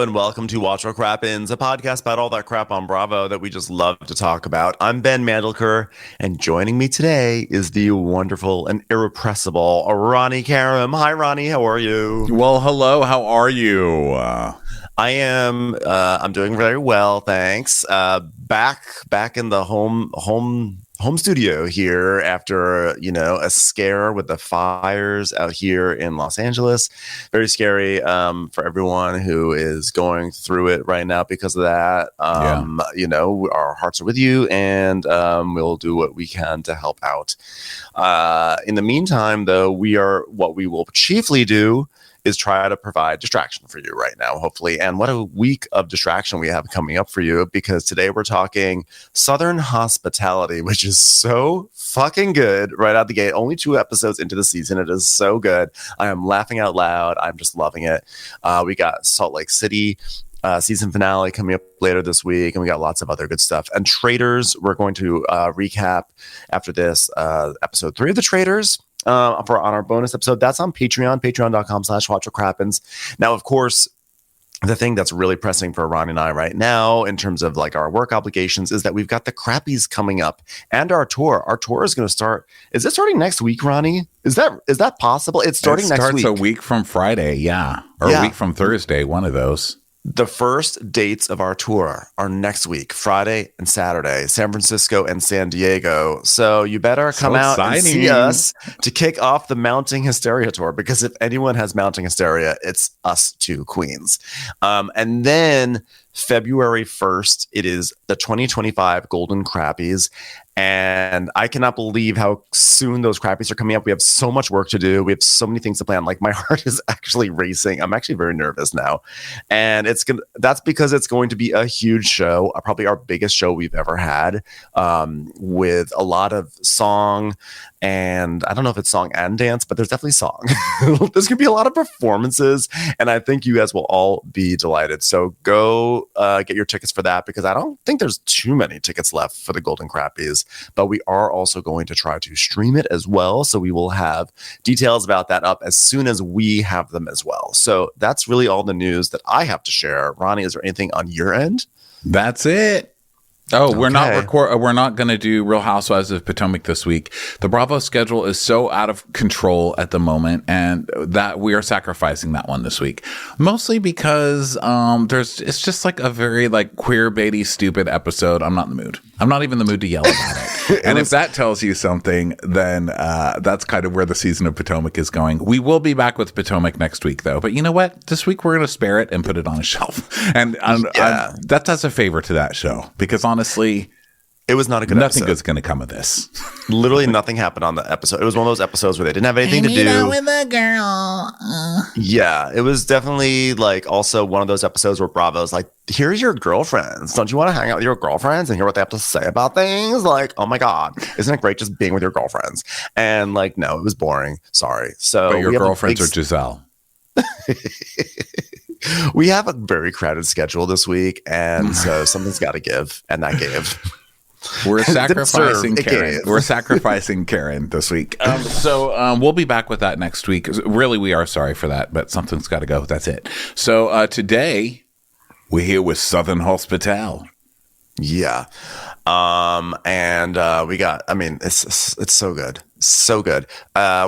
and welcome to Watch What Crappens, a podcast about all that crap on Bravo that we just love to talk about. I'm Ben Mandelker, and joining me today is the wonderful and irrepressible Ronnie Karam. Hi, Ronnie. How are you? Well, hello. How are you? I am. I'm doing very well, thanks. Back in the home studio here after a scare with the fires out here in Los Angeles. Very scary for everyone who is going through it right now because of that. Our hearts are with you, and we'll do what we can to help out. In the meantime, though, what we will chiefly do is try to provide distraction for you right now, hopefully. And what a week of distraction we have coming up for you, because today we're talking Southern hospitality, which is so fucking good right out the gate. Only 2 episodes into the season. It is so good. I am laughing out loud. I'm just loving it. We got Salt Lake City season finale coming up later this week, and we got lots of other good stuff. And Traitors, we're going to recap after this episode 3 of the Traitors. On our bonus episode. That's on patreon.com/watchwhatcrappens. Now, of course, the thing that's really pressing for Ronnie and I right now in terms of like our work obligations is that we've got the Crappies coming up and our tour. Our tour is going to start. Is it starting next week, Ronnie? Is that possible? It's starting next week. It starts a week from Friday, yeah. Or a week from Thursday, one of those. The first dates of our tour are next week, Friday and Saturday, San Francisco and San Diego. So you better come out and see us to kick off the Mounting Hysteria tour, because if anyone has Mounting Hysteria, it's us 2 queens. And then February 1st, it is the 2025 Golden Crappies. And I cannot believe how soon those Crappies are coming up. We have so much work to do. We have so many things to plan. Like, my heart is actually racing. I'm actually very nervous now. And that's because it's going to be a huge show, probably our biggest show we've ever had, with a lot of song. And I don't know if it's song and dance, but there's definitely song. There's going to be a lot of performances, and I think you guys will all be delighted. So go get your tickets for that, because I don't think there's too many tickets left for the Golden Crappies. But we are also going to try to stream it as well. So we will have details about that up as soon as we have them as well. So that's really all the news that I have to share. Ronnie, is there anything on your end? That's it. Oh, okay. We're not going to do Real Housewives of Potomac this week. The Bravo schedule is so out of control at the moment, and that we are sacrificing that one this week. Mostly because it's just like a very like queer baity stupid episode. I'm not in the mood. I'm not even in the mood to yell about it. And if that tells you something, then that's kind of where the season of Potomac is going. We will be back with Potomac next week, though. But you know what? This week we're going to spare it and put it on a shelf. And that does a favor to that show, because honestly, it was not a good nothing episode. Good's going to come of this. Literally nothing happened on the episode. It was one of those episodes where they didn't have anything to do with a girl. Yeah, it was definitely like also one of those episodes where Bravo's like, here's your girlfriends. Don't you want to hang out with your girlfriends and hear what they have to say about things? Like, oh my God, isn't it great just being with your girlfriends? And like, no, it was boring. Sorry. So, but your girlfriends are Giselle. We have a very crowded schedule this week, and so something's got to give, and that gave. We're sacrificing Karen. We're sacrificing Karen this week. So we'll be back with that next week. Really, we are sorry for that, but something's got to go. That's it. So today, we're here with Southern Hospital. Yeah. And we got, I mean, it's so good. So good.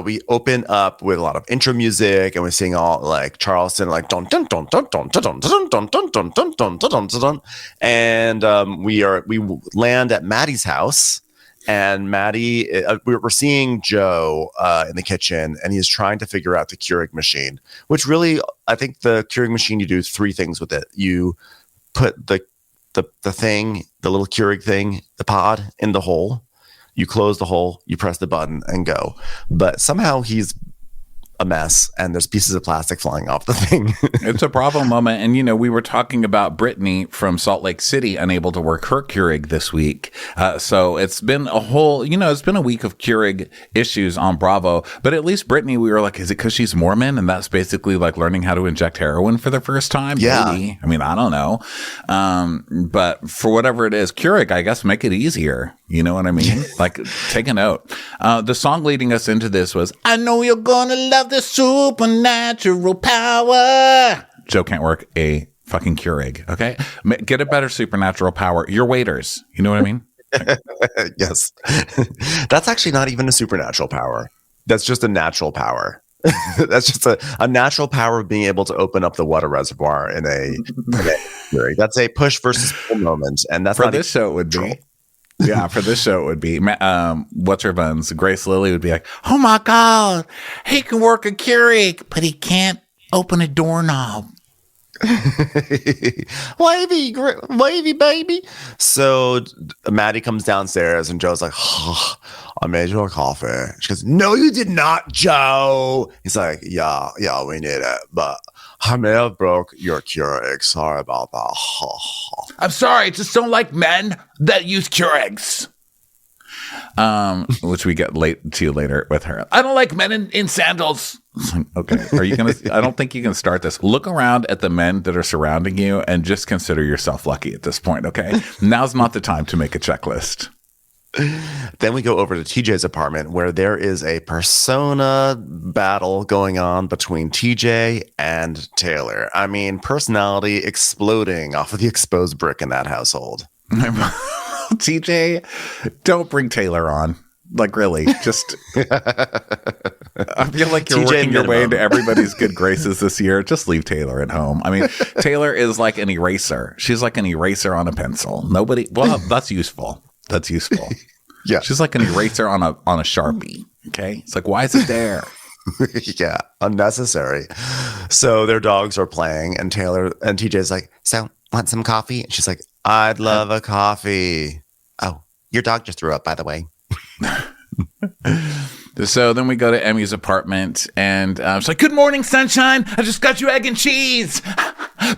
We open up with a lot of intro music, and we're seeing all like Charleston, like dun dun dun dun dun dun dun dun dun dun dun dun dun dun dun. And we land at Maddie's house, and Maddie, we're seeing Joe in the kitchen, and he's trying to figure out the Keurig machine, which really, I think the Keurig machine, you do 3 things with it. You put the thing, the little Keurig thing, the pod in the hole. You close the hole, you press the button, and go. But somehow he's a mess, and there's pieces of plastic flying off the thing. It's a Bravo moment. And, you know, we were talking about Brittany from Salt Lake City unable to work her Keurig this week. So it's been it's been a week of Keurig issues on Bravo. But at least Brittany, we were like, is it because she's Mormon? And that's basically like learning how to inject heroin for the first time? Yeah. Maybe. I mean, I don't know. But for whatever it is, Keurig, I guess, make it easier. You know what I mean? Like, take a note. The song leading us into this was, I know you're gonna love the supernatural power. Joe can't work a fucking Keurig. Okay, get a better supernatural power. You're waiters. You know what I mean? Yes. That's actually not even a supernatural power. That's just a natural power. That's just a natural power of being able to open up the water reservoir in a Keurig. That's a push versus pull moment, and that's for this show it would be. Yeah, for this show it would be. What's her buns? Grace Lilly would be like, "Oh my god, he can work a Keurig, but he can't open a doorknob." wavy baby. So Maddie comes downstairs and Joe's like, oh, I made you a coffee. She goes, no you did not, Joe. He's like, yeah we need it, but I may have broke your Keurig, sorry about that. I'm sorry, I just don't like men that use Keurigs. Which we get to later with her. I don't like men in sandals. Okay, are you gonna? I don't think you can start this. Look around at the men that are surrounding you and just consider yourself lucky at this point. Okay, now's not the time to make a checklist. Then we go over to TJ's apartment where there is a persona battle going on between TJ and Taylor. I mean, personality exploding off of the exposed brick in that household. TJ, don't bring Taylor on. Like, really, just I feel like you're working your way into everybody's good graces this year. Just leave Taylor at home. I mean, Taylor is like an eraser. She's like an eraser on a pencil. Well, that's useful. That's useful. Yeah. She's like an eraser on a Sharpie. Okay. It's like, why is it there? Yeah. Unnecessary. So their dogs are playing and Taylor and TJ's like, so want some coffee? And she's like, I'd love a coffee. Oh, your dog just threw up, by the way. So then we go to Emmy's apartment and she's like, good morning, sunshine. I just got you egg and cheese.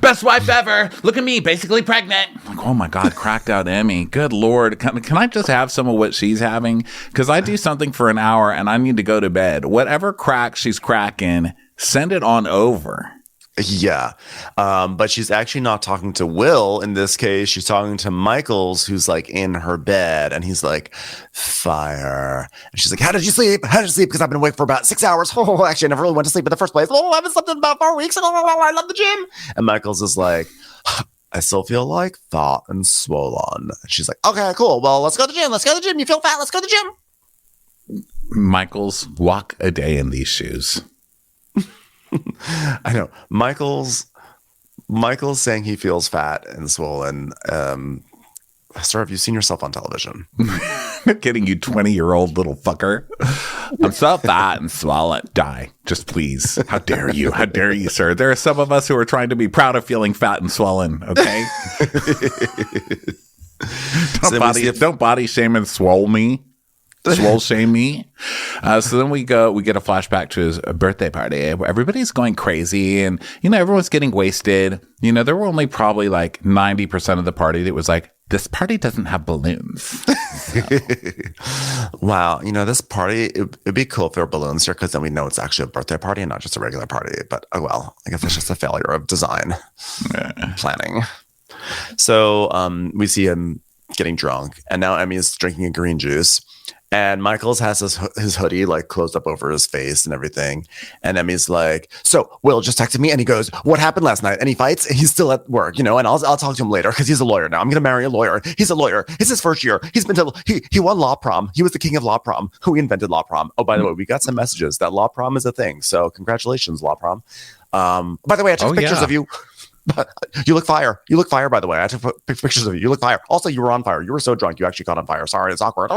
Best wife ever. Look at me, basically pregnant. I'm like, oh my God, cracked out Emmy. Good Lord. Can I just have some of what she's having? Because I do something for an hour and I need to go to bed. Whatever crack she's cracking, send it on over. Yeah. But she's actually not talking to Will in this case. She's talking to Michaels, who's like in her bed, and he's like, fire. And she's like, how did you sleep? How did you sleep? Because I've been awake for about 6 hours. Oh, actually, I never really went to sleep in the first place. Oh, I haven't slept in about 4 weeks. Oh, I love the gym. And Michaels is like, I still feel like fat and swollen. And she's like, okay, cool. Well, let's go to the gym. Let's go to the gym. You feel fat? Let's go to the gym. Michaels, walk a day in these shoes. I know. Michael's saying he feels fat and swollen. Sir, have you seen yourself on television? I'm kidding, you 20-year-old little fucker. I'm so fat and swollen. Die. Just please. How dare you? How dare you, sir? There are some of us who are trying to be proud of feeling fat and swollen, okay? Don't body shame and swole me. Swole shame me. So then we get a flashback to his birthday party where everybody's going crazy and, everyone's getting wasted. There were only probably like 90% of the party that was like, this party doesn't have balloons. So. Wow. This party, it'd be cool if there were balloons here because then we know it's actually a birthday party and not just a regular party. But, oh well, I guess it's just a failure of design planning. So we see him getting drunk and now Emmy is drinking a green juice. And Michaels has his hoodie like closed up over his face and everything. And Emmy's like, so Will just texted me and he goes, what happened last night? Any fights? And he's still at work, and I'll talk to him later because he's a lawyer now. I'm going to marry a lawyer. He's a lawyer. It's his first year. He won law prom. He was the king of law prom. Who invented law prom? Oh, by the way, we got some messages that law prom is a thing. So congratulations, law prom. By the way, I took pictures of you. You look fire. You look fire, by the way. I took pictures of you. You look fire. Also, you were on fire. You were so drunk. You actually caught on fire. Sorry, it's awkward.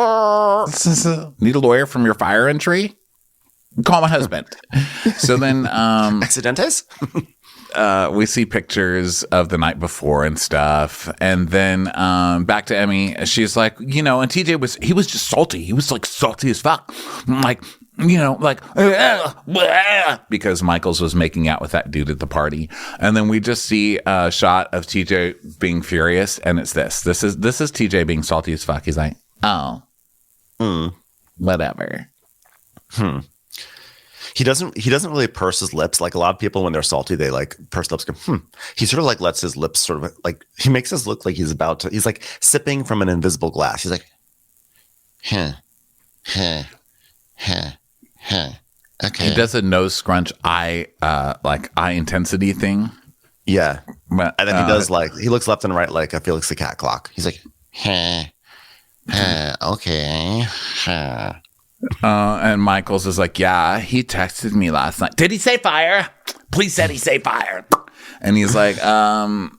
Need a lawyer from your fire entry? Call my husband. So then... Accidentes? We see pictures of the night before and stuff. And then back to Emmy. She's like, and TJ was just salty. He was like salty as fuck. Because Michaels was making out with that dude at the party. And then we just see a shot of TJ being furious. And it's this is TJ being salty as fuck. He's like, oh, whatever. He doesn't really purse his lips. Like a lot of people when they're salty, they like purse lips. Go, He sort of like lets his lips sort of like, he makes us look like he's like sipping from an invisible glass. He's like, okay. He does a nose scrunch eye intensity thing. Yeah. But, and then he does he looks left and right like a Felix the Cat clock. He's like, okay. And Michaels is like, yeah, he texted me last night. Did he say fire? Please said he say fire. And he's like,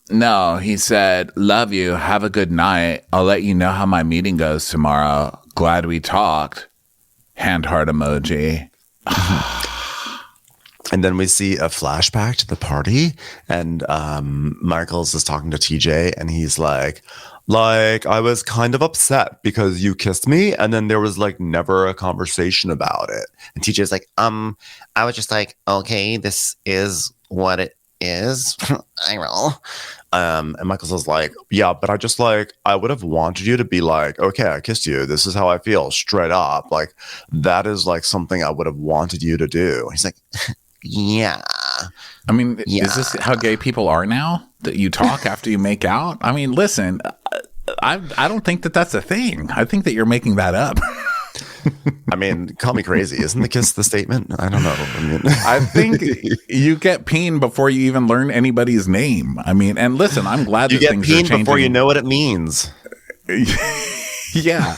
no, he said, love you. Have a good night. I'll let you know how my meeting goes tomorrow. Glad we talked. Hand heart emoji. And then we see a flashback to the party, and Michaels is talking to TJ, and he's like, I was kind of upset because you kissed me, and then there was like never a conversation about it. And TJ's like, I was just like, okay, this is what it is. I roll. And Michaels is like, yeah, but I just I would have wanted you to be like, okay, I kissed you. This is how I feel, straight up. Like, that is like something I would have wanted you to do. He's like, yeah. I mean, is this how gay people are now? That you talk after you make out? I mean, listen, I don't think that that's a thing. I think that you're making that up. I mean, call me crazy. Isn't the kiss the statement? I don't know. I mean, I think you get peen before you even learn anybody's name. I mean, and listen, I'm glad that things are changing. You get peen before you know what it means. Yeah,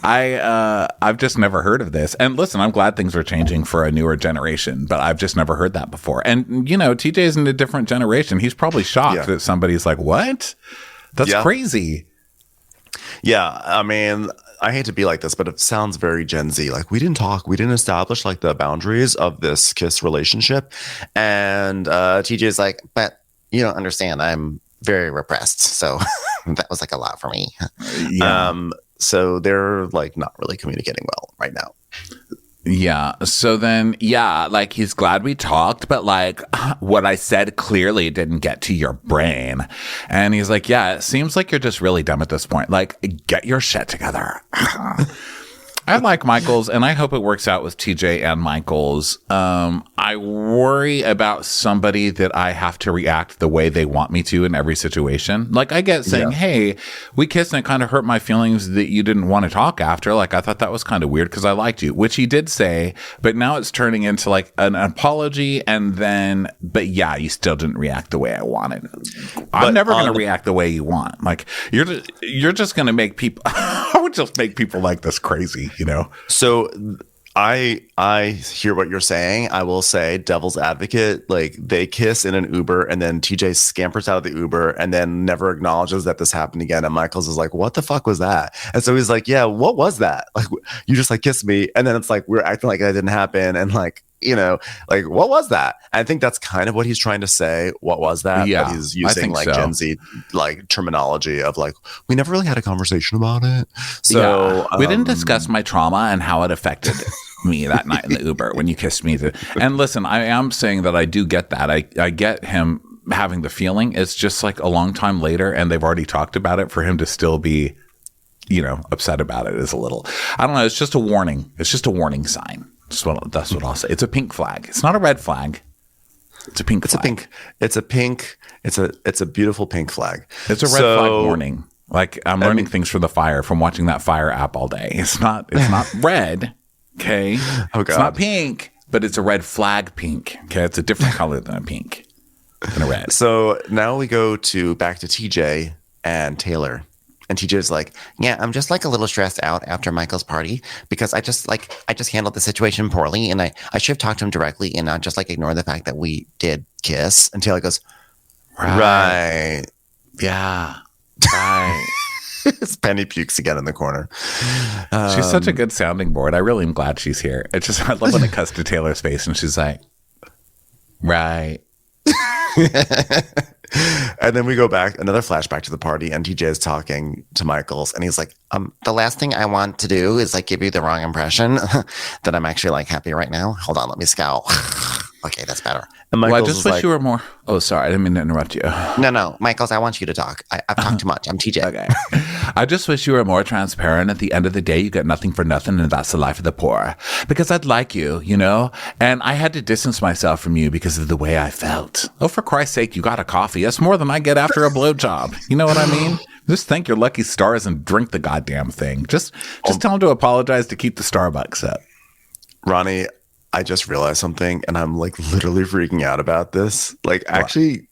I've just never heard of this. And listen, I'm glad things are changing for a newer generation, but I've just never heard that before. And, you know, TJ's in a different generation. He's probably shocked that somebody's like, what? That's crazy. Yeah, I mean, I hate to be like this, but it sounds very Gen Z. Like, we didn't talk. We didn't establish like the boundaries of this kiss relationship. And TJ's like, but you don't understand. I'm very repressed. So that was like a lot for me. Yeah. So they're like not really communicating well right now. Yeah. So then, like, he's glad we talked, but like what I said clearly didn't get to your brain. And he's like, yeah, it seems like you're just really dumb at this point. Like, get your shit together. I like Michaels, and I hope it works out with TJ and Michaels. I worry about somebody that I have to react the way they want me to in every situation. Like, I get saying, hey, we kissed and it kind of hurt my feelings that you didn't want to talk after. Like, I thought that was kind of weird because I liked you, which he did say, but now it's turning into like an apology. And then, but yeah, you still didn't react the way I wanted. I'm never going to react the way you want. Like, you're just going to make people, I would just make people like this crazy. You know, so I hear what you're saying. I will say, devil's advocate, like, they kiss in an Uber and then TJ scampers out of the Uber and then never acknowledges that this happened again. And Michaels is like, what the fuck was that? And so he's like, yeah, what was that? Like, you just like kissed me. And then it's like, we're acting like that didn't happen. And like, you know, like, what was that? I think that's kind of what he's trying to say. What was that? Yeah, but he's using like Gen Z like terminology of like, we never really had a conversation about it. So we didn't discuss my trauma and how it affected me that night in the Uber when you kissed me. And listen, I am saying that I do get that. I get him having the feeling. It's just like a long time later and they've already talked about it. For him to still be, you know, upset about it is a little, I don't know. It's just a warning. It's just a warning sign. That's what I'll say. It's a pink flag. It's not a red flag. It's a pink flag. It's a beautiful pink flag. It's a red flag warning. Like, I'm learning things from the fire from watching that Fire app all day. It's not red. Okay. Oh, God. It's not pink, but it's a red flag pink. Okay. It's a different color than a pink and a red. So now we go back to TJ and Taylor. And TJ's like, yeah, I'm just like a little stressed out after Michael's party because I just handled the situation poorly and I should have talked to him directly and not just like ignore the fact that we did kiss. And Taylor goes, right. Yeah. Right. Penny pukes again in the corner. She's such a good sounding board. I really am glad she's here. It's just, I love when it cuts to Taylor's face and she's like, right. And then we go back, another flashback to the party, and TJ is talking to Michaels, and he's like, the last thing I want to do is like give you the wrong impression that I'm actually like happy right now. Hold on, let me scowl. Okay, that's better. And Michaels, I just wish you were more. Oh, sorry, I didn't mean to interrupt you. No, Michaels, I want you to talk. I've talked too much. I'm TJ. Okay. I just wish you were more transparent. At the end of the day, you get nothing for nothing, and that's the life of the poor. Because I'd like you, you know? And I had to distance myself from you because of the way I felt. Oh, for Christ's sake, you got a coffee. That's more than I get after a blowjob. You know what I mean? Just thank your lucky stars and drink the goddamn thing. Just tell him to apologize to keep the Starbucks up. Ronnie, I just realized something, and I'm like literally freaking out about this. Like, actually,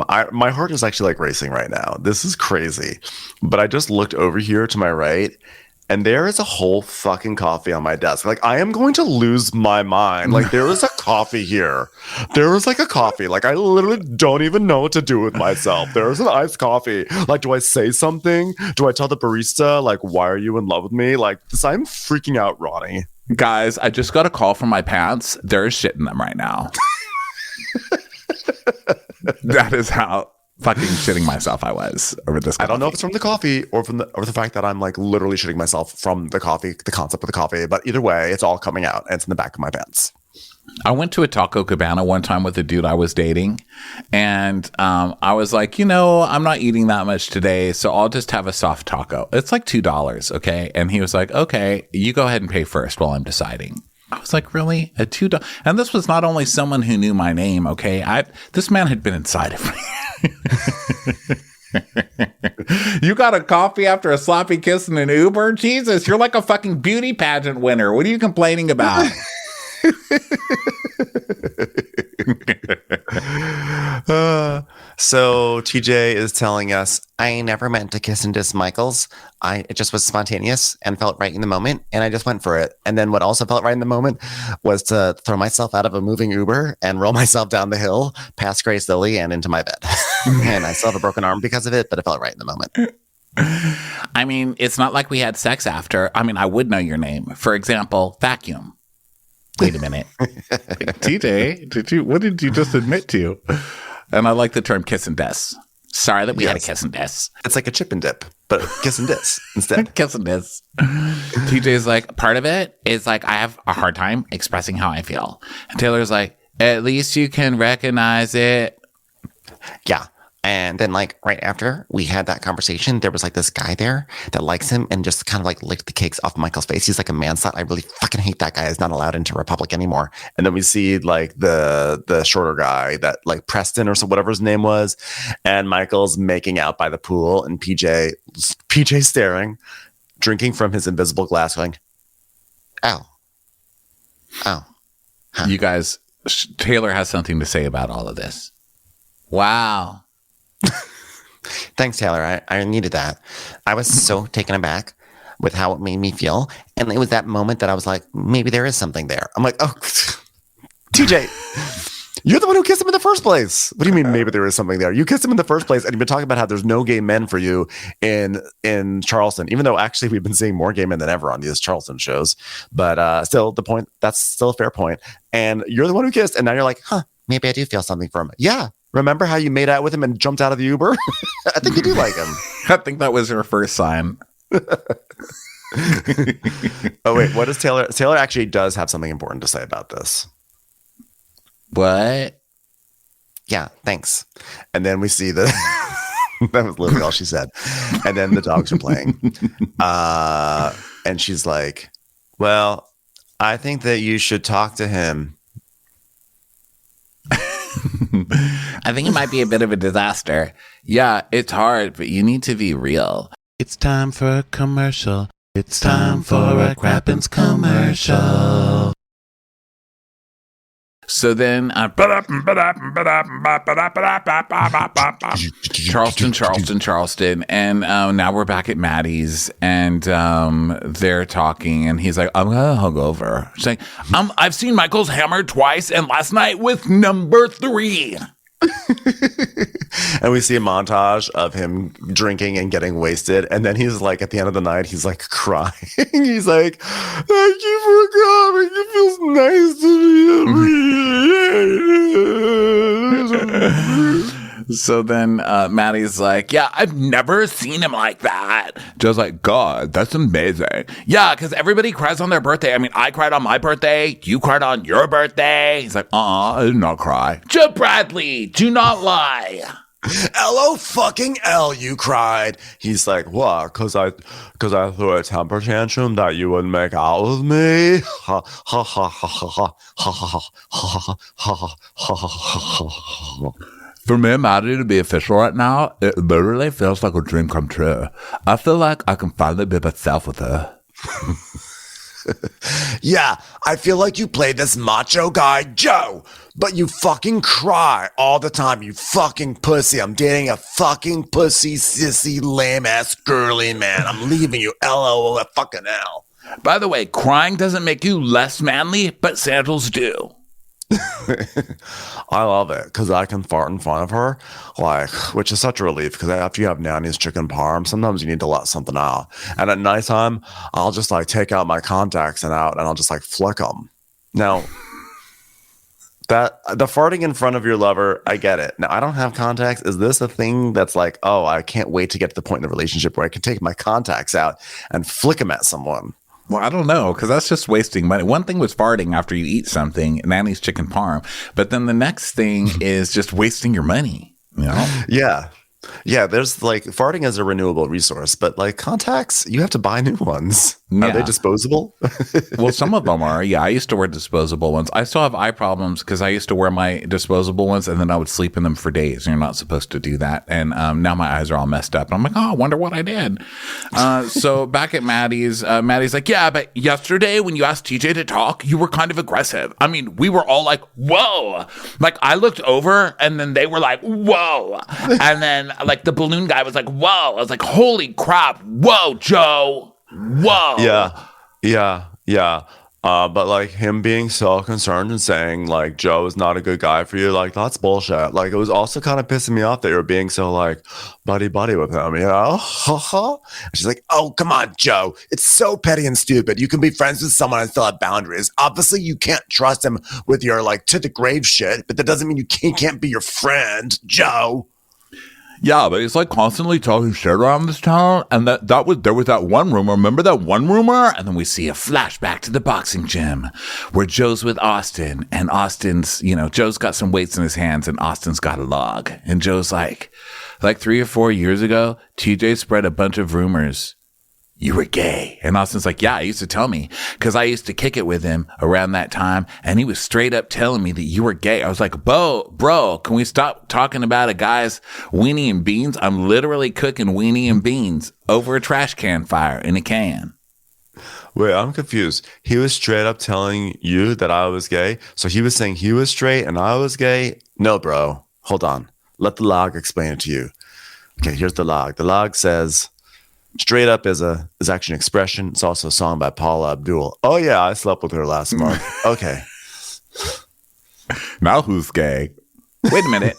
My heart is actually like racing right now. This is crazy. But I just looked over here to my right, and there is a whole fucking coffee on my desk. Like, I am going to lose my mind. Like, there is a coffee here. There is like a coffee. Like, I literally don't even know what to do with myself. There is an iced coffee. Like, do I say something? Do I tell the barista, like, why are you in love with me? Like, I'm freaking out, Ronnie. Guys, I just got a call from my pants. There is shit in them right now. That is how fucking shitting myself I was over this coffee. I don't know if it's from the coffee or the fact that I'm like literally shitting myself from the coffee, the concept of the coffee. But either way, it's all coming out and it's in the back of my pants. I went to a Taco Cabana one time with a dude I was dating, and I was like, I'm not eating that much today, so I'll just have a soft taco. It's like $2, okay? And he was like, okay, you go ahead and pay first while I'm deciding. I was like, really? A $2? And this was not only someone who knew my name, okay? This man had been inside of me. You got a coffee after a sloppy kiss in an Uber? Jesus, you're like a fucking beauty pageant winner. What are you complaining about? So TJ is telling us, I never meant to kiss and diss Michaels. It just was spontaneous and felt right in the moment, and I just went for it. And then what also felt right in the moment was to throw myself out of a moving Uber and roll myself down the hill, past Grace Lilly, and into my bed. And I still have a broken arm because of it, but it felt right in the moment. I mean, it's not like we had sex after. I mean, I would know your name. For example, vacuum. Wait a minute. TJ, what did you just admit to? And I like the term kiss and diss. Sorry that we had a kiss and diss. It's like a chip and dip, but kiss and diss instead. Kiss and diss. TJ's like, part of it is like, I have a hard time expressing how I feel. And Taylor's like, at least you can recognize it. Yeah. And then like right after we had that conversation, there was like this guy there that likes him and just kind of like licked the cakes off Michael's face. He's like a man slut. I really fucking hate that guy. He's not allowed into Republic anymore. And then we see like the shorter guy that like Preston or so whatever his name was, and Michael's making out by the pool, and PJ staring, drinking from his invisible glass, going, "Ow, ow." Huh. You guys, Taylor has something to say about all of this. Wow. Thanks, Taylor. I needed that. I was so taken aback with how it made me feel. And it was that moment that I was like, maybe there is something there. I'm like, oh, TJ, you're the one who kissed him in the first place. What do you mean maybe there is something there? You kissed him in the first place, and you've been talking about how there's no gay men for you in Charleston, even though actually we've been seeing more gay men than ever on these Charleston shows. But still, that's still a fair point. And you're the one who kissed, and now you're like, huh, maybe I do feel something for him. Yeah. Remember how you made out with him and jumped out of the Uber? I think you do like him. I think that was her first sign. Oh, wait. What does Taylor? Taylor actually does have something important to say about this. What? Yeah, thanks. And then we see that was literally all she said. And then the dogs are playing. And she's like, well, I think that you should talk to him. I think it might be a bit of a disaster. Yeah, it's hard, but you need to be real. It's time for a commercial. It's time for a Crappens commercial. So then, Charleston, and now we're back at Maddie's, and they're talking, and he's like, I'm gonna hungover. She's like, I've seen Michael's hammer twice, and last night with number 3. And we see a montage of him drinking and getting wasted, and then he's like, at the end of the night, he's like crying. He's like, thank you for coming. It feels nice to be. So then Maddie's like, yeah, I've never seen him like that. Joe's like, God, that's amazing. Yeah, because everybody cries on their birthday. I mean, I cried on my birthday. You cried on your birthday. He's like, I did not cry. Joe Bradley, do not lie. L-O-fucking-L, you cried. He's like, what? Because I threw a temper tantrum that you wouldn't make out with me? Ha, ha, ha, ha, ha, ha, ha, ha, ha, ha, ha, ha. For me, Maddie, to be official right now, it literally feels like a dream come true. I feel like I can finally be myself with her. Yeah, I feel like you played this macho guy, Joe, but you fucking cry all the time, you fucking pussy. I'm dating a fucking pussy, sissy, lame-ass girly man. I'm leaving you, LOL, fucking L. By the way, crying doesn't make you less manly, but sandals do. I love it because I can fart in front of her, like, which is such a relief because after you have Nanny's chicken parm, sometimes you need to let something out. And at nighttime, I'll just like take out my contacts and I'll just like flick them. Now, that the farting in front of your lover, I get it. Now, I don't have contacts. Is this a thing that's like, oh, I can't wait to get to the point in the relationship where I can take my contacts out and flick them at someone? Well, I don't know, because that's just wasting money. One thing was farting after you eat something, Nanny's chicken parm. But then the next thing is just wasting your money, you know? Yeah. Yeah, there's like farting is a renewable resource, but like contacts, you have to buy new ones. Yeah. Are they disposable? Well, some of them are. Yeah, I used to wear disposable ones. I still have eye problems because I used to wear my disposable ones and then I would sleep in them for days. You're not supposed to do that. And now my eyes are all messed up. And I'm like, oh, I wonder what I did. So back at Maddie's, Maddie's like, yeah, but yesterday when you asked TJ to talk, you were kind of aggressive. I mean, we were all like, whoa. Like I looked over and then they were like, whoa. And then like the balloon guy was like, whoa. I was like, holy crap. Whoa, Joe. Whoa. Yeah. But like him being so concerned and saying like Joe is not a good guy for you, like that's bullshit. Like it was also kind of pissing me off that you were being so like buddy with him, you know? And she's like, oh, come on, Joe. It's so petty and stupid. You can be friends with someone and still have boundaries. Obviously, you can't trust him with your like to the grave shit, but that doesn't mean you can't be your friend, Joe. Yeah, but it's like constantly talking shit around this town. And there was that one rumor. Remember that one rumor? And then we see a flashback to the boxing gym where Joe's with Austin and Austin's, Joe's got some weights in his hands and Austin's got a log. And Joe's like 3 or 4 years ago, TJ spread a bunch of rumors. You were gay. And Austin's like, yeah, he used to tell me because I used to kick it with him around that time. And he was straight up telling me that you were gay. I was like, bro, can we stop talking about a guy's weenie and beans? I'm literally cooking weenie and beans over a trash can fire in a can. Wait, I'm confused. He was straight up telling you that I was gay. So he was saying he was straight and I was gay. No, bro. Hold on. Let the log explain it to you. Okay, here's the log. The log says, straight up is actually an expression. It's also a song by Paula Abdul. Oh yeah, I slept with her last month. Okay. Now who's gay? Wait a minute.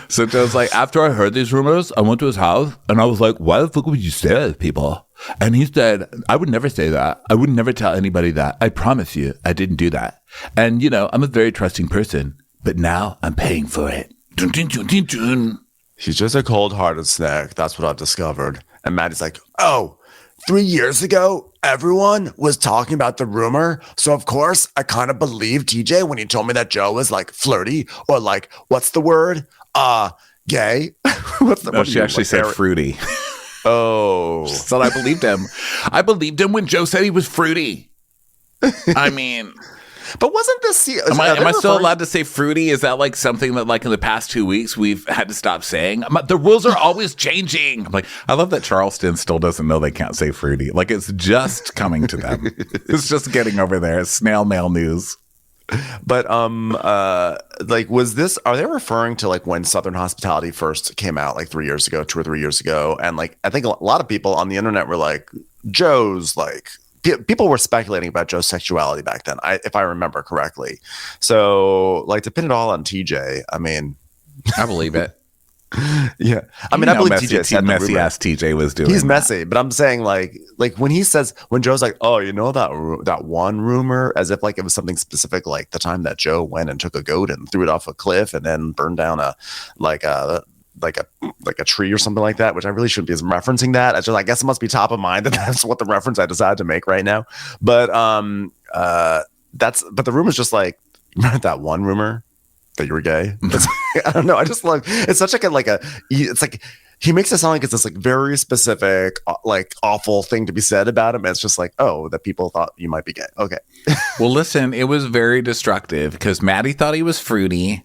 So Joe's like, after I heard these rumors, I went to his house and I was like, why the fuck would you say that to people? And he said, I would never say that. I would never tell anybody that. I promise you, I didn't do that. And I'm a very trusting person, but now I'm paying for it. Dun, dun, dun, dun, dun. He's just a cold-hearted snake. That's what I've discovered. And Maddie's like, oh, 3 years ago, everyone was talking about the rumor. So, of course, I kind of believed TJ when he told me that Joe was, like, flirty or, like, what's the word? Gay? No, she actually said fruity. Oh. So I believed him. I believed him when Joe said he was fruity. I mean... But wasn't this... Am I still allowed to say fruity? Is that like something that like in the past 2 weeks we've had to stop saying? The rules are always changing. I'm like, I love that Charleston still doesn't know they can't say fruity. Like it's just coming to them. It's just getting over there. It's snail mail news. But like was this, are they referring to like when Southern Hospitality first came out like 3 years ago, 2 or 3 years ago? And like I think a lot of people on the internet were like, Joe's like... People were speculating about Joe's sexuality back then, if I remember correctly. So, like, to pin it all on TJ, I mean... I believe it. Yeah. I mean, I believe TJ said messy ass TJ was doing. He's messy, but I'm saying, like when he says, when Joe's like, oh, that one rumor, as if, like, it was something specific, like the time that Joe went and took a goat and threw it off a cliff and then burned down a tree or something like that, which I really shouldn't be referencing that. I guess it must be top of mind that that's what the reference I decided to make right now. But but the rumor's just like, remember that one rumor that you were gay? I don't know. I just love it's such it's like he makes it sound like it's this like very specific like awful thing to be said about him. And it's just like, oh, that people thought you might be gay. Okay. Well, listen, it was very destructive because Maddie thought he was fruity.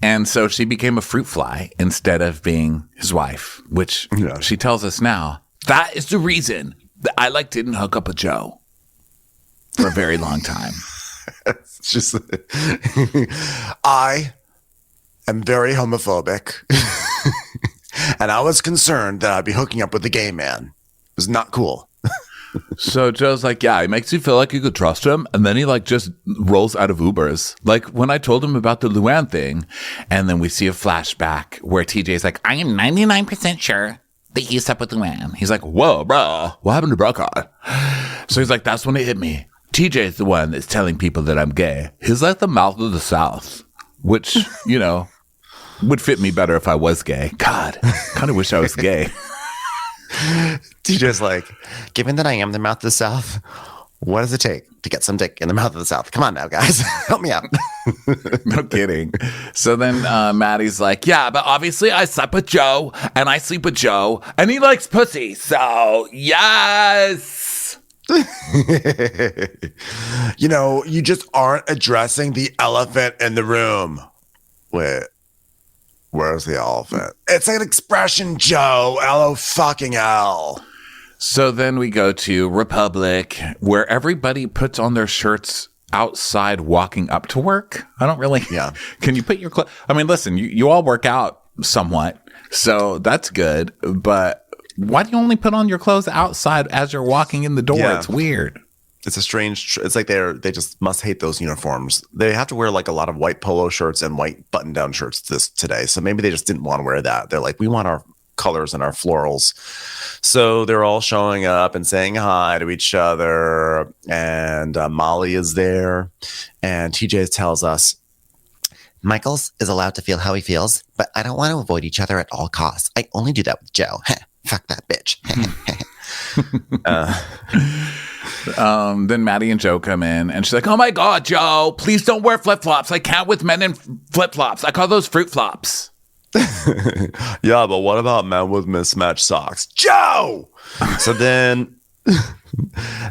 And so she became a fruit fly instead of being his wife, which she tells us now. That is the reason that I didn't hook up with Joe for a very long time. It's just, I am very homophobic. And I was concerned that I'd be hooking up with a gay man. It was not cool. So Joe's like, yeah, he makes you feel like you could trust him. And then he like just rolls out of Ubers. Like when I told him about the Luann thing. And then we see a flashback where TJ's like, I am 99% sure that he slept with Luann. He's like, whoa, bro, what happened to Brokaw? So he's like, that's when it hit me. TJ's the one that's telling people that I'm gay. He's like the mouth of the South, which, you know, would fit me better if I was gay. God, kind of wish I was gay. TJ's like, given that I am the mouth of the South, what does it take to get some dick in the mouth of the South? Come on now, guys. Help me out. No kidding. So then Maddie's like, yeah, but obviously I slept with Joe and I sleep with Joe and he likes pussy. So yes. You know, you just aren't addressing the elephant in the room. Wait. Where's the elephant? It's an expression, Joe. L-O-fucking-L. So then we go to Republic, where everybody puts on their shirts outside walking up to work. I don't really... Yeah. Can you put your clothes... I mean, listen, you all work out somewhat, so that's good. But why do you only put on your clothes outside as you're walking in the door? Yeah. It's weird. It's a strange, it's like they just must hate those uniforms. They have to wear like a lot of white polo shirts and white button down shirts today. So maybe they just didn't want to wear that. They're like, we want our colors and our florals. So they're all showing up and saying hi to each other. And Molly is there. And TJ tells us, Michaels is allowed to feel how he feels, but I don't want to avoid each other at all costs. I only do that with Joe. Fuck that bitch. Then Maddie and Joe come in and she's like, oh my God, Joe, please don't wear flip-flops. I can't with men in flip-flops. I call those fruit flops. Yeah, but what about men with mismatched socks? Joe! So then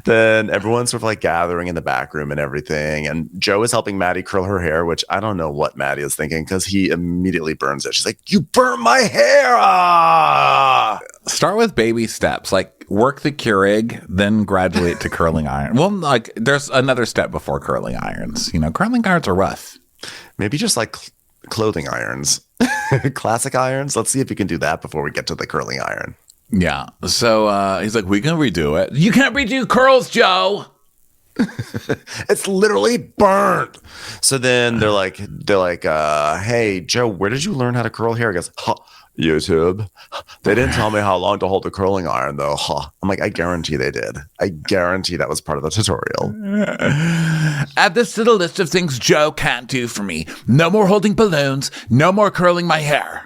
everyone's sort of like gathering in the back room and everything. And Joe is helping Maddie curl her hair, which I don't know what Maddie is thinking because he immediately burns it. She's like, you burnt my hair! Ah! Start with baby steps, like work the Keurig, then graduate to curling iron. Well, like there's another step before curling irons. You know, curling irons are rough. Maybe just like clothing irons, classic irons. Let's see if you can do that before we get to the curling iron. Yeah. So he's like, we can redo it. You can't redo curls, Joe. It's literally burned. So then they're like, hey, Joe, where did you learn how to curl hair? He goes, YouTube. They didn't tell me how long to hold the curling iron, though. I'm like, I guarantee they did. I guarantee that was part of the tutorial. Add this to the list of things Joe can't do for me. No more holding balloons. No more curling my hair.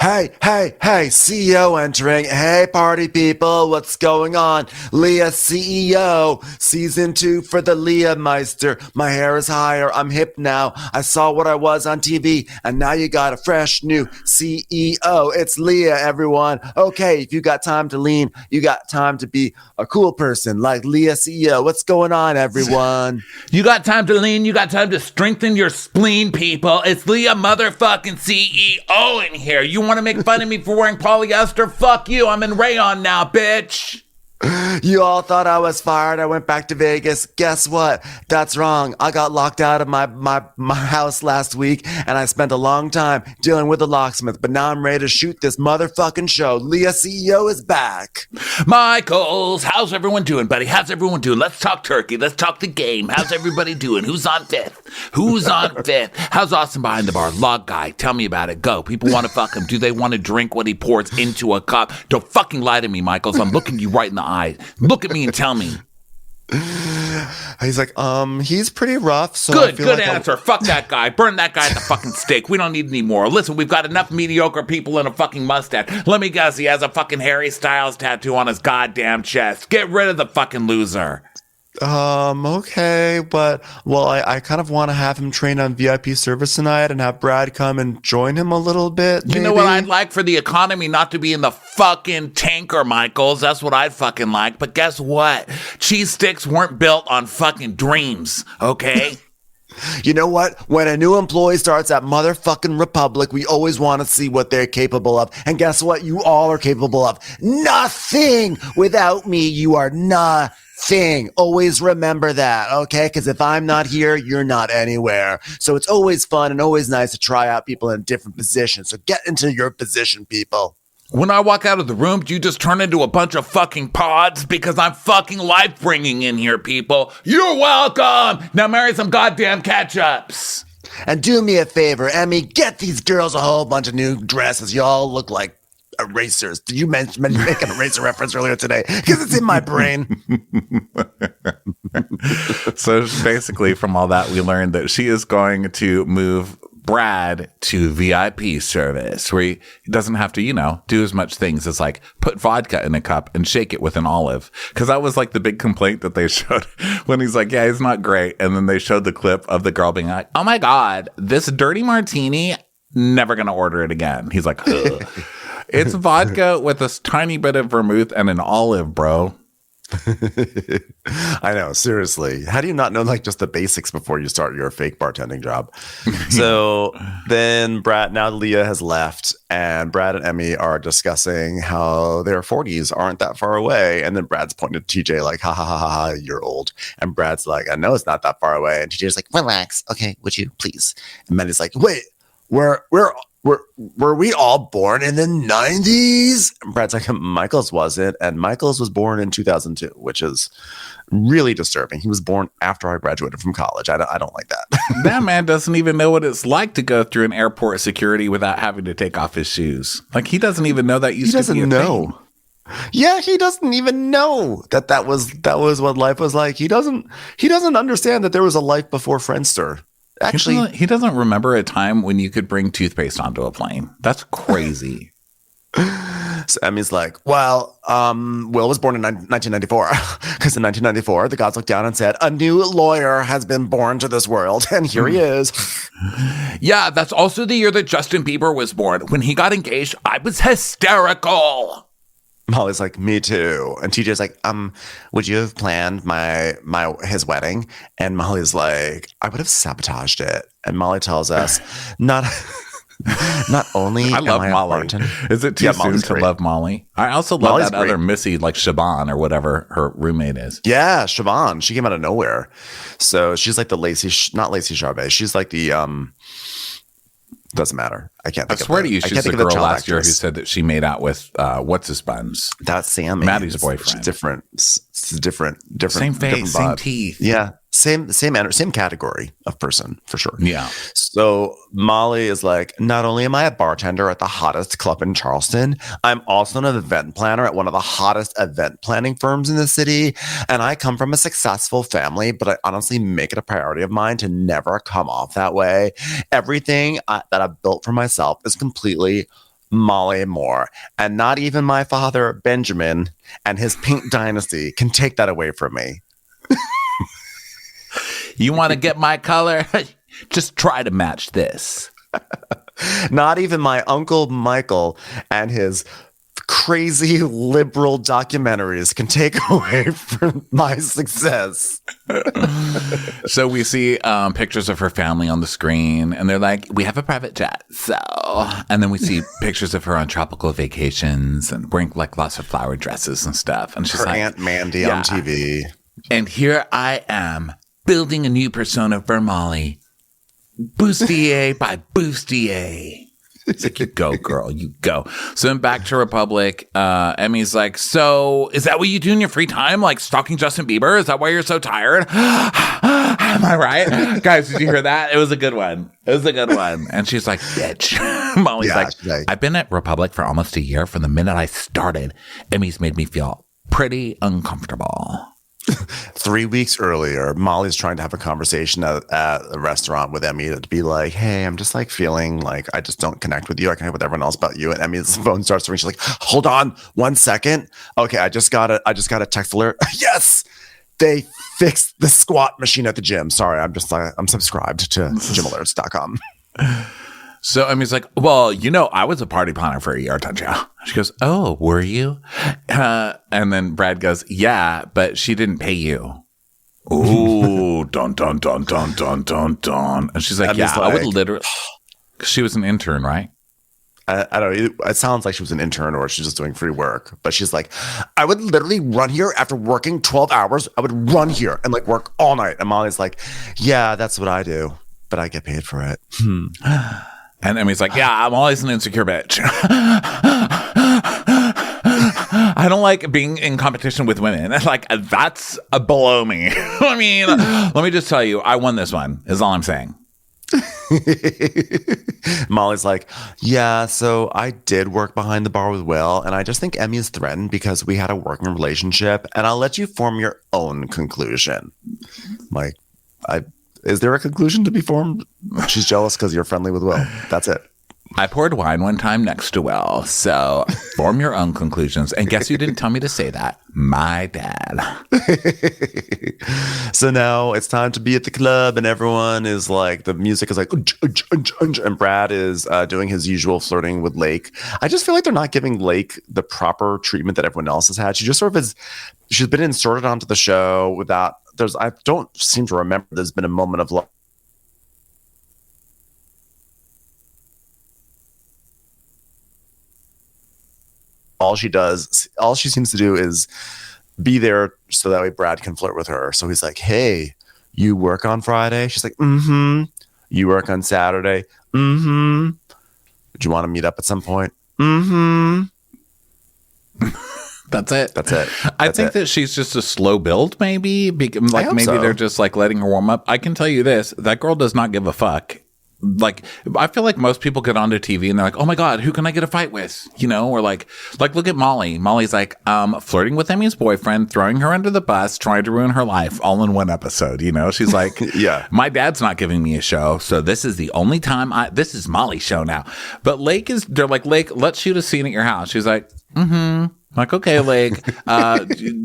Hey, CEO entering. Hey, party people, what's going on? Leah CEO, season 2 for the Leah Meister. My hair is higher. I'm hip now. I saw what I was on TV, and now you got a fresh new CEO. It's Leah, everyone. Okay, if you got time to lean, you got time to be a cool person like Leah CEO. What's going on, everyone? You got time to lean. You got time to strengthen your spleen, people. It's Leah motherfucking CEO in here. You want to make fun of me for wearing polyester? Fuck you. I'm in rayon now, bitch. You all thought I was fired. I went back to Vegas. Guess what? That's wrong. I got locked out of my house last week, and I spent a long time dealing with the locksmith, but now I'm ready to shoot this motherfucking show. Leah CEO is back. Michaels, how's everyone doing, buddy? How's everyone doing? Let's talk turkey. Let's talk the game. How's everybody doing? Who's on fifth? How's Austin behind the bar? Log guy. Tell me about it. Go. People want to fuck him. Do they want to drink what he pours into a cup? Don't fucking lie to me, Michaels. I'm looking you right in the eye. Look at me and tell me. He's like, he's pretty rough. So good like answer. Fuck that guy. Burn that guy at the fucking stake. We don't need any more. Listen, we've got enough mediocre people in a fucking mustache. Let me guess, he has a fucking Harry Styles tattoo on his goddamn chest. Get rid of the fucking loser. Okay, but I kind of want to have him train on VIP service tonight and have Brad come and join him a little bit. Maybe. You know what I'd like for the economy not to be in the fucking tanker, Michaels. That's what I'd fucking like. But guess what? Cheese sticks weren't built on fucking dreams, okay? You know what? When a new employee starts at motherfucking Republic, we always want to see what they're capable of. And guess what? You all are capable of nothing. Without me, you are nothing. Always remember that, okay? Because if I'm not here, you're not anywhere. So it's always fun and always nice to try out people in different positions. So get into your position, people. When I walk out of the room, do you just turn into a bunch of fucking pods? Because I'm fucking life-bringing in here, people. You're welcome! Now marry some goddamn catch-ups. And do me a favor, Emmy, get these girls a whole bunch of new dresses. Y'all look like erasers. Did you make an eraser reference earlier today? Because it's in my brain. So basically, from all that, we learned that she is going to move Brad to VIP service, where he doesn't have to, do as much things as like put vodka in a cup and shake it with an olive. Because that was like the big complaint that they showed when he's like, yeah, he's not great. And then they showed the clip of the girl being like, oh my God, this dirty martini, never going to order it again. He's like, ugh. It's vodka with a tiny bit of vermouth and an olive, bro. I know, seriously. How do you not know like just the basics before you start your fake bartending job? So then now Leah has left and Brad and Emmy are discussing how their 40s aren't that far away. And then Brad's pointing to TJ like, ha ha ha ha, ha, you're old. And Brad's like, I know it's not that far away. And TJ's like, relax. Okay, would you please? And Mandy's like, wait, were we all born in the 90s? And Brad's like, Michael's wasn't. And Michael's was born in 2002, which is really disturbing. He was born after I graduated from college. I don't like that. That man doesn't even know what it's like to go through an airport security without having to take off his shoes. Like, he doesn't even know that used to be a thing. Yeah, he doesn't even know that was what life was like. He doesn't understand that there was a life before Friendster. Actually, he doesn't remember a time when you could bring toothpaste onto a plane. That's crazy. So Emmy's like, well, Will was born in 1994 because in 1994, the gods looked down and said, a new lawyer has been born to this world. And here he is. Yeah, that's also the year that Justin Bieber was born. When he got engaged, I was hysterical. Molly's like, me too. And TJ's like, would you have planned his wedding? And Molly's like, I would have sabotaged it. And Molly tells us, not only I love Molly. Is it too soon to love Molly? I also love Molly's that great. Other Missy, like Siobhan or whatever her roommate is. Yeah, Siobhan. She came out of nowhere. So she's like the not Lacey Chabert. She's like the doesn't matter. I can't think of it. I swear to you, she's the girl last year who said that she made out with what's his buns? That's Sammy. Maddie's boyfriend. It's different. It's different. Same face, same teeth. Yeah. Same category of person for sure. Yeah. So Molly is like, not only am I a bartender at the hottest club in Charleston, I'm also an event planner at one of the hottest event planning firms in the city. And I come from a successful family, but I honestly make it a priority of mine to never come off that way. Everything that I've built for myself is completely Molly Moore. And not even my father, Benjamin, and his Pink Dynasty can take that away from me. You want to get my color? Just try to match this. Not even my Uncle Michael and his crazy liberal documentaries can take away from my success. So we see pictures of her family on the screen, and they're like, we have a private jet. So, and then we see pictures of her on tropical vacations and wearing like lots of flower dresses and stuff. And she's her like, Aunt Mandy on TV. And here I am, building a new persona for Molly. Bustier by Bustier. It's like, you go, girl, you go. So then back to Republic. Emmy's like, so is that what you do in your free time? Like stalking Justin Bieber? Is that why you're so tired? Am I right? Guys, did you hear that? It was a good one. And she's like, bitch. Molly's like, I've been at Republic for almost a year. From the minute I started, Emmy's made me feel pretty uncomfortable. 3 weeks earlier, Molly's trying to have a conversation at a restaurant with Emmy to be like, hey, I'm just like feeling like I just don't connect with you. I connect with everyone else but you. And Emmy's phone starts to ring. She's like, hold on 1 second. Okay, I just got a text alert. Yes, they fixed the squat machine at the gym. Sorry, I'm subscribed to gymalerts.com. So Emmy's like, well, I was a party planner for a year, don't you? She goes, oh, were you? And then Brad goes, yeah, but she didn't pay you. Ooh, dun dun dun dun dun dun dun. And she's like, Emmy's I would literally. She was an intern, right? I don't know. It sounds like she was an intern or she's just doing free work. But she's like, I would literally run here after working 12 hours. I would run here and like work all night. And Molly's like, yeah, that's what I do, but I get paid for it. And Emmy's like, yeah, I'm always an insecure bitch. I don't like being in competition with women. Like, that's below me. I mean, let me just tell you, I won this one, is all I'm saying. Molly's like, yeah, so I did work behind the bar with Will, and I just think Emmy is threatened because we had a working relationship, and I'll let you form your own conclusion. Like, is there a conclusion to be formed? She's jealous because you're friendly with Will. That's it. I poured wine one time next to Will, so form your own conclusions. And guess who didn't tell me to say that? My dad. So now it's time to be at the club, and everyone is like, the music is like, and Brad is doing his usual flirting with Lake. I just feel like they're not giving Lake the proper treatment that everyone else has had. She just sort of she's been inserted onto the show without, I don't seem to remember there's been a moment of love. All she seems to do is be there so that way Brad can flirt with her. So he's like, hey, you work on Friday? She's like, mm-hmm. You work on Saturday? Mm-hmm. Do you want to meet up at some point? Mm-hmm. That's it. I think that she's just a slow build, maybe. Like, maybe they're just like letting her warm up. I can tell you this, that girl does not give a fuck. Like, I feel like most people get onto TV and they're like, oh my God, who can I get a fight with? You know, or like look at Molly. Molly's like, flirting with Emmy's boyfriend, throwing her under the bus, trying to ruin her life all in one episode. You know, she's like, yeah, my dad's not giving me a show. So this is the only time this is Molly's show now. But they're like, Lake, let's shoot a scene at your house. She's like, mm-hmm. Like, okay, Lake,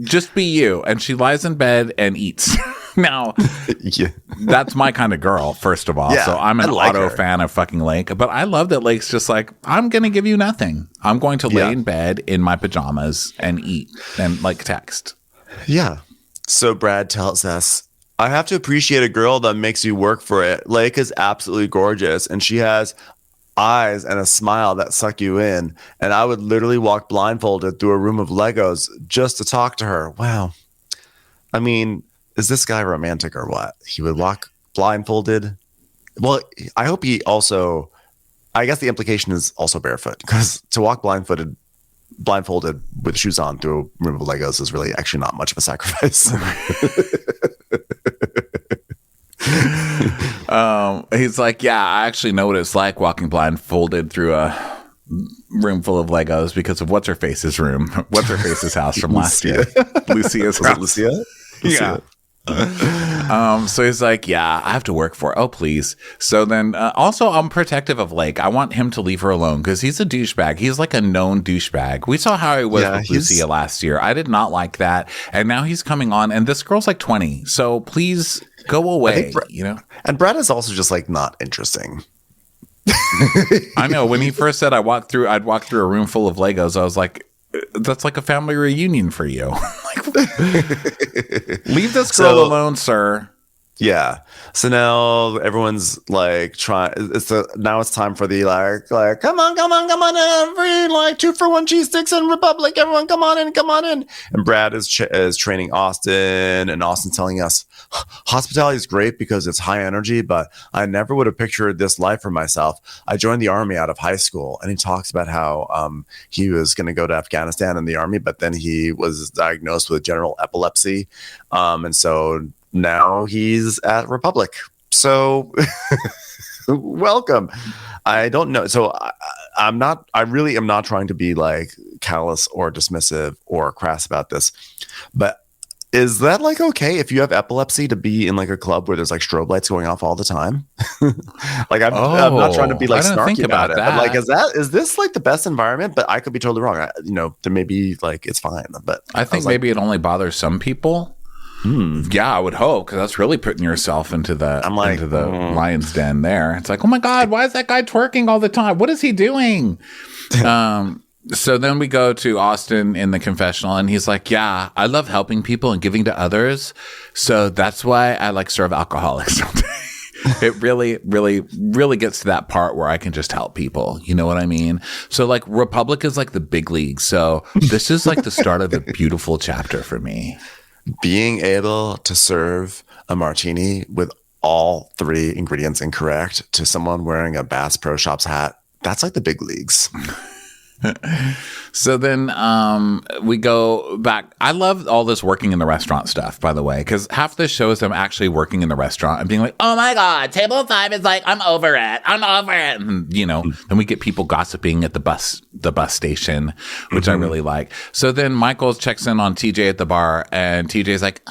just be you. And she lies in bed and eats. Now, yeah. That's my kind of girl, first of all. Yeah, so I'm an auto fan of fucking Lake. But I love that Lake's just like, I'm going to give you nothing. I'm going to lay in bed in my pajamas and eat and like text. Yeah. So Brad tells us, I have to appreciate a girl that makes you work for it. Lake is absolutely gorgeous, and she has eyes and a smile that suck you in. And I would literally walk blindfolded through a room of Legos just to talk to her. Wow. I mean, is this guy romantic or what? He would walk blindfolded. Well, I hope he also, I guess the implication is also barefoot, because to walk blindfolded with shoes on through a room of Legos is really actually not much of a sacrifice. He's like, yeah, I actually know what it's like walking blindfolded through a room full of Legos because of what's her face's house from last year. Lucia's house. Lucia? Yeah. So he's like, yeah, I have to work for it. Oh, please. So then also I'm protective of Lake. I want him to leave her alone because he's a douchebag. He's like a known douchebag. We saw how he was with Lucia last year. I did not like that. And now he's coming on, and this girl's like 20. So please go away, you know? And Brad is also just like not interesting. I know. When he first said I'd walk through a room full of Legos, I was like, that's like a family reunion for you. Leave this girl alone, sir. Yeah. So now everyone's like now it's time for the like come on every like 2-for-1 cheese sticks in Republic. Everyone come on in. And Brad is training Austin, and Austin's telling us hospitality is great because it's high energy, but I never would have pictured this life for myself. I joined the army out of high school, and he talks about how he was going to go to Afghanistan in the army, but then he was diagnosed with general epilepsy, and so now he's at Republic. So welcome. I don't know. So I really am not trying to be like callous or dismissive or crass about this, but is that like okay if you have epilepsy to be in like a club where there's like strobe lights going off all the time? Like I'm not trying to be like snarky about it, but like is this like the best environment? But I could be totally wrong. There may be like it's fine, but I think maybe it only bothers some people. Yeah, I would hope, because that's really putting yourself into the lion's den there. It's like, oh my God, why is that guy twerking all the time? What is he doing? So then we go to Austin in the confessional, and he's like, yeah, I love helping people and giving to others. So that's why I like serve alcoholics all day. It really, really, really gets to that part where I can just help people. You know what I mean? So like Republic is like the big league. So this is like the start of a beautiful chapter for me. Being able to serve a martini with all 3 ingredients incorrect to someone wearing a Bass Pro Shops hat, that's like the big leagues. So then we go back. I love all this working in the restaurant stuff, by the way, because half the show is them actually working in the restaurant and being like, oh my God, table 5 is like, I'm over it. And, then we get people gossiping at the bus station, which I really like. So then Michael checks in on TJ at the bar, and TJ's like,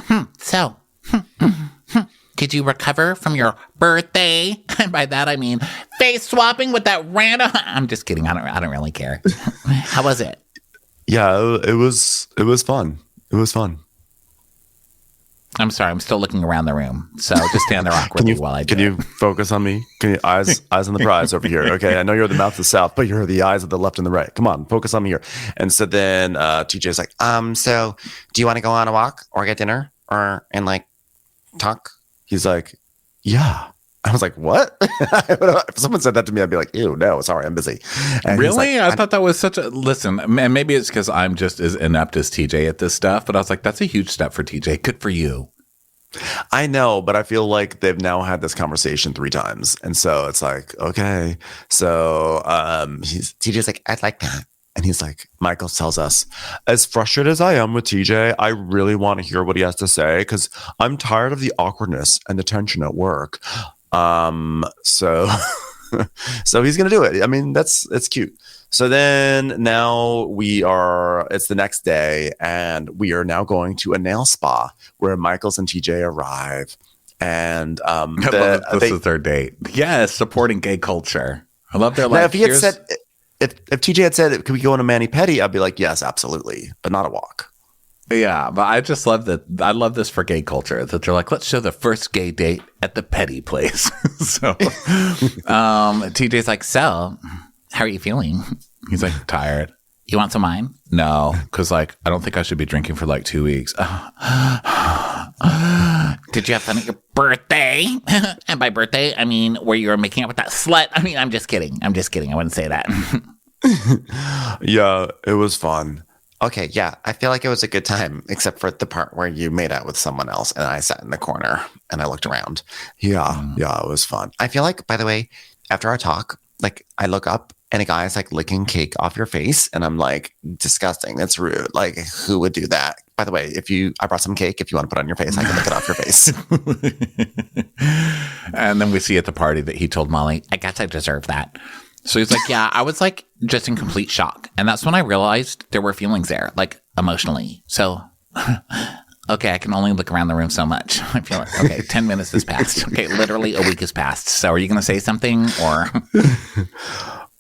did you recover from your birthday? And by that, I mean face swapping with that random. I'm just kidding. I don't really care. How was it? Yeah, it was fun. It was fun. I'm sorry. I'm still looking around the room. So just stand there awkwardly while I do. Can you focus on me? Can you eyes on the prize over here? Okay. I know you're the mouth of the South, but you're the eyes of the left and the right. Come on, focus on me here. And so then TJ's like, so do you want to go on a walk or get dinner and like talk? He's like, yeah. I was like, what? If someone said that to me, I'd be like, ew, no, sorry, I'm busy. And really? Like, I thought that was such a, listen, and maybe it's because I'm just as inept as TJ at this stuff, but I was like, that's a huge step for TJ. Good for you. I know, but I feel like they've now had this conversation 3 times. And so it's like, okay. So TJ's like, I'd like that. And he's like, Michael tells us, as frustrated as I am with TJ, I really want to hear what he has to say because I'm tired of the awkwardness and the tension at work. So he's going to do it. I mean, it's cute. So then now it's the next day and we are now going to a nail spa where Michaels and TJ arrive. And this is their date. Yes, supporting gay culture. I love their life. Now, if he had said, if TJ had said, "Can we go on a mani-pedi?" I'd be like, "Yes, absolutely," but not a walk. Yeah, but I just love that. I love this for gay culture that they're like, let's show the first gay date at the petty place. So, TJ's like, so how are you feeling? He's like, tired. You want some wine? No, because like I don't think I should be drinking for like 2 weeks. Did you have fun at your birthday? And by birthday, I mean where you were making out with that slut. I mean, I'm just kidding. I wouldn't say that. Yeah, it was fun. Okay, yeah, I feel like it was a good time, except for the part where you made out with someone else and I sat in the corner and I looked around. Yeah, it was fun. I feel like, by the way, after our talk, like I look up and a guy's like licking cake off your face and I'm like, disgusting. That's rude. Like, who would do that? By the way, I brought some cake. If you want to put it on your face, I can lick it off your face. And then we see at the party that he told Molly, I guess I deserve that. So he's like, yeah, I was like just in complete shock. And that's when I realized there were feelings there, like emotionally. So, okay, I can only look around the room so much. I feel like, okay, 10 minutes has passed. Okay, literally a week has passed. So are you going to say something or?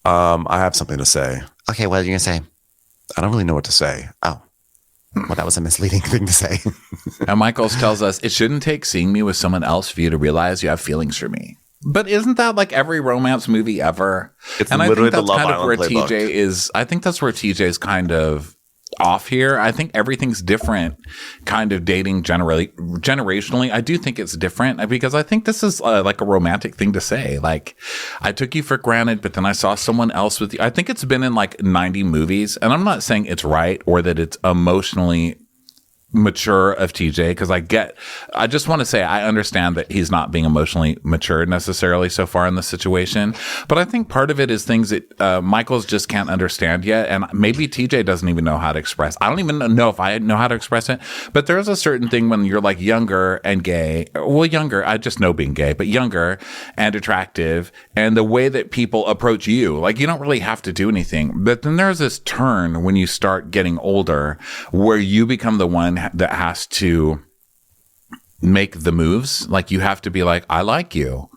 I have something to say. Okay, what are you going to say? I don't really know what to say. Oh, well, that was a misleading thing to say. And Michaels tells us, it shouldn't take seeing me with someone else for you to realize you have feelings for me. But isn't that like every romance movie ever? It's and literally I think that's the Love kind of Island where playbook. TJ is. I think that's where TJ's kind of off here. I think everything's different, kind of dating generationally. I do think it's different because I think this is like a romantic thing to say. Like, I took you for granted, but then I saw someone else with you. I think it's been in like 90 movies, and I'm not saying it's right or that it's emotionally mature of TJ because I just want to say I understand that he's not being emotionally mature necessarily so far in this situation, but I think part of it is things that Michaels just can't understand yet, and maybe TJ doesn't even know how to express. I don't even know if I know how to express it, but there's a certain thing when you're like younger and gay, well, younger, I just know being gay, but younger and attractive, and the way that people approach you, like you don't really have to do anything, but then there's this turn when you start getting older where you become the one that has to make the moves. Like you have to be like, I like you.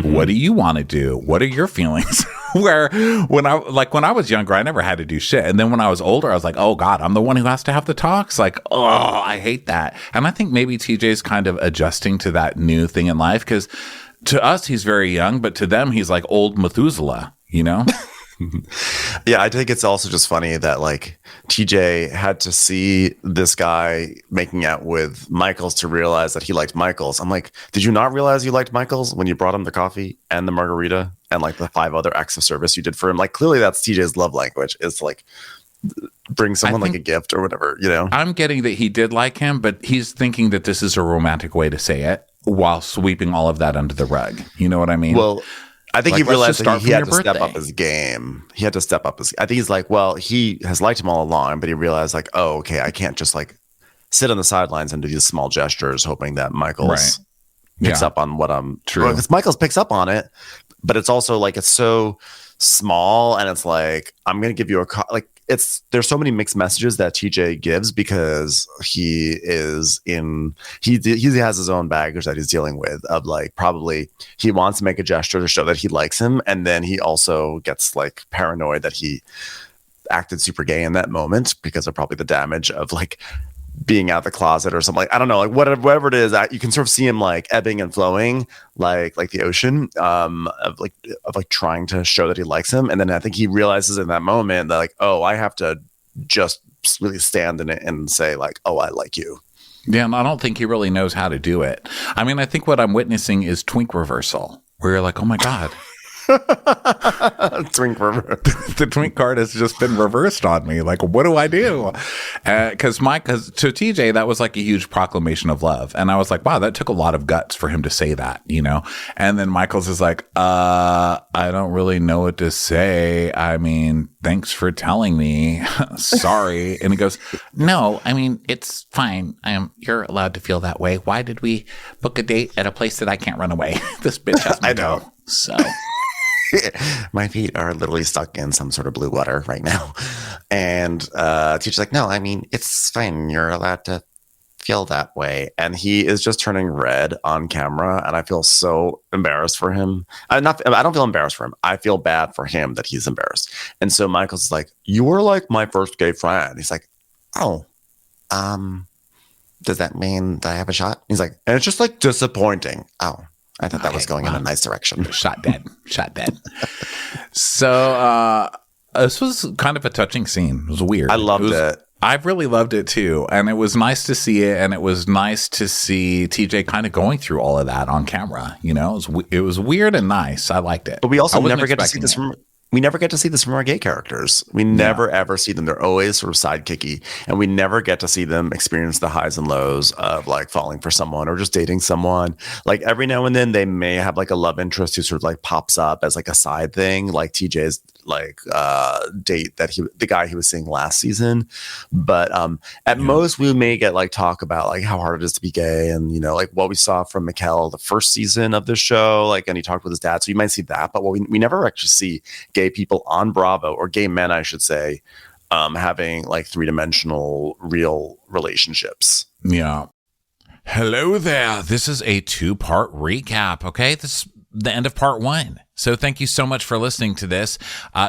What do you want to do? What are your feelings? Where when I was younger, I never had to do shit. And then when I was older, I was like, oh God, I'm the one who has to have the talks. Like, oh, I hate that. And I think maybe TJ's kind of adjusting to that new thing in life because to us, he's very young, but to them, he's like old Methuselah, you know? Yeah, I think it's also just funny that like TJ had to see this guy making out with Michaels to realize that he liked Michaels. I'm like, did you not realize you liked Michaels when you brought him the coffee and the margarita and like the 5 other acts of service you did for him? Like clearly that's TJ's love language, is to like bring someone like a gift or whatever, you know? I'm getting that he did like him, but he's thinking that this is a romantic way to say it while sweeping all of that under the rug. You know what I mean? Well, I think Like, he realized that he had to birthday. step up his game. He had to step up his. I think he's like, well, he has liked him all along, but he realized like, oh, okay, I can't just like sit on the sidelines and do these small gestures, hoping that Michaels picks up on what I'm. True, because Michaels picks up on it, but it's also like it's so small, and it's like I'm gonna give you like it's. There's so many mixed messages that TJ gives because he has his own baggage that he's dealing with of like probably he wants to make a gesture to show that he likes him, and then he also gets like paranoid that he acted super gay in that moment because of probably the damage of like being out of the closet or something. Like I don't know, like whatever it is, you can sort of see him like ebbing and flowing like the ocean of trying to show that he likes him, and then I think he realizes in that moment that like, oh, I have to just really stand in it and say like, oh, I like you. Yeah, and I don't think he really knows how to do it. I mean, I think what I'm witnessing is twink reversal, where you're like, oh my God. Twink reverse. The twink card has just been reversed on me. Like, what do I do? Because to TJ, that was like a huge proclamation of love. And I was like, wow, that took a lot of guts for him to say that, you know? And then Michaels is like, I don't really know what to say. I mean, thanks for telling me. Sorry. And he goes, no, I mean, it's fine. You're allowed to feel that way. Why did we book a date at a place that I can't run away? This bitch has my dough. So... My feet are literally stuck in some sort of blue water right now. And teacher's like, no, I mean, it's fine. You're allowed to feel that way. And he is just turning red on camera. And I feel so embarrassed for him. I don't feel embarrassed for him. I feel bad for him that he's embarrassed. And so Michael's like, you were like my first gay friend. He's like, oh, does that mean that I have a shot? He's like, and it's just like disappointing. Oh. I thought that was going in a nice direction. Shot dead. So this was kind of a touching scene. It was weird. I loved it. I really loved it too. And it was nice to see it. And it was nice to see TJ kind of going through all of that on camera. You know, it was weird and nice. I liked it. But we also never get to see this from... We never get to see this from our gay characters. We never, ever see them. They're always sort of sidekicky. And we never get to see them experience the highs and lows of like falling for someone or just dating someone. Like every now and then they may have like a love interest who sort of like pops up as like a side thing, like TJ's like date that the guy he was seeing last season. But at most we may get like talk about like how hard it is to be gay and, you know, like what we saw from Mikkel the first season of the show, like, and he talked with his dad. So you might see that, but we never actually see gay people on Bravo, or gay men, I should say, having like 3-dimensional real relationships. Yeah. Hello there. This is a 2-part recap. Okay. This is the end of part 1. So thank you so much for listening to this.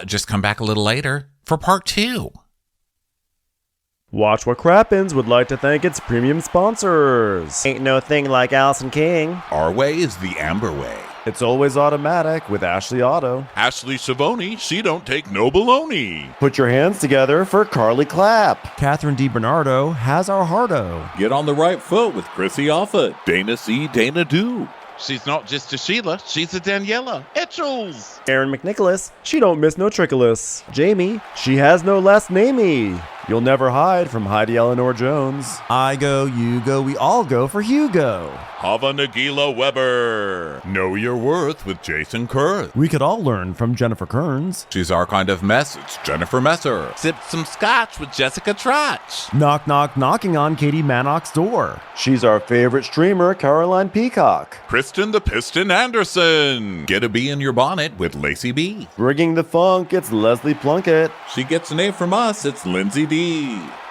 Just come back a little later for part 2. Watch What Crappens would like to thank its premium sponsors. Ain't no thing like Allison King. Our way is the Amber way. It's always automatic with Ashley Auto. Ashley Savoni, she don't take no baloney. Put your hands together for Carly Clapp. Catherine DiBernardo has our Hardo. Get on the right foot with Chrissy Offutt. Dana C. Dana Do. She's not just a Sheila, she's a Daniela. Etchels! Aaron McNicholas, she don't miss no trickolas. Jamie, she has no last namey. You'll never hide from Heidi Eleanor Jones. I go, you go, we all go for Hugo. Hava Nagila Weber. Know Your Worth with Jason Kurth. We could all learn from Jennifer Kearns. She's our kind of mess. It's Jennifer Messer. Sip some scotch with Jessica Trotch. Knock, knock, knocking on Katie Manock's door. She's our favorite streamer, Caroline Peacock. Kristen the Piston Anderson. Get a bee in your bonnet with Lacey B. Bringing the funk, it's Leslie Plunkett. She gets a name from us, it's Lindsay D.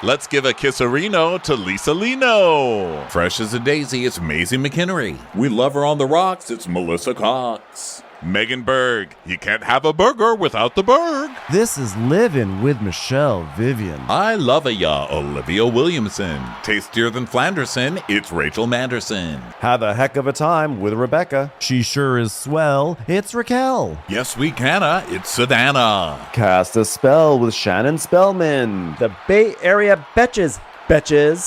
Let's give a kisserino to Lisa Lino. Fresh as a daisy, it's Maisie McHenry. We love her on the rocks, it's Melissa Cox. Megan Berg. You can't have a burger without the Berg. This is Living with Michelle Vivian. I love ya, Olivia Williamson. Tastier than Flanderson, it's Rachel Manderson. Have a heck of a time with Rebecca. She sure is swell. It's Raquel. Yes, we canna, it's Savannah. Cast a spell with Shannon Spellman. The Bay Area Betches.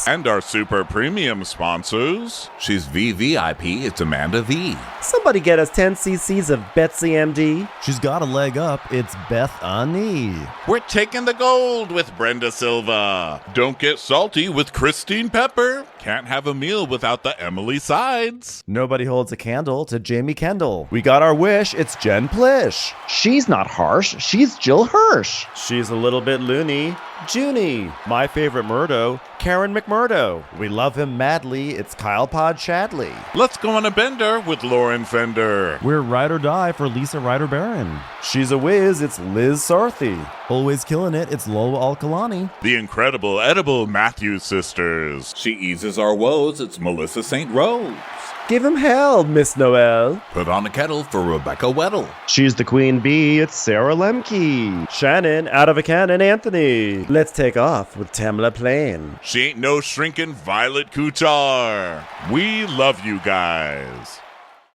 And our super premium sponsors. She's VVIP, it's Amanda V. Somebody get us 10 cc's of Betsy MD. She's got a leg up. It's Beth Ani. We're taking the gold with Brenda Silva. Don't get salty with Christine Pepper. Can't have a meal without the Emily Sides. Nobody holds a candle to Jamie Kendall. We got our wish. It's Jen Plish. She's not harsh. She's Jill Hirsch. She's a little bit loony. Junie. My favorite Murdo, Karen McMurdo. We love him madly. It's Kyle Pod Shadley. Let's go on a bender with Lauren Fender. We're ride or die for Lisa Ryder Barron. She's a whiz. It's Liz Sarthy. Always killing it. It's Lola Alkalani. The incredible edible Matthews sisters. She eases our woes. It's Melissa St. Rose. Give him hell, Miss Noel. Put on a kettle for Rebecca Weddle. She's the queen bee. It's Sarah Lemke. Shannon, out of a cannon, Anthony. Let's take off with Tamla Plain. She ain't no shrinking Violet Couture. We love you guys.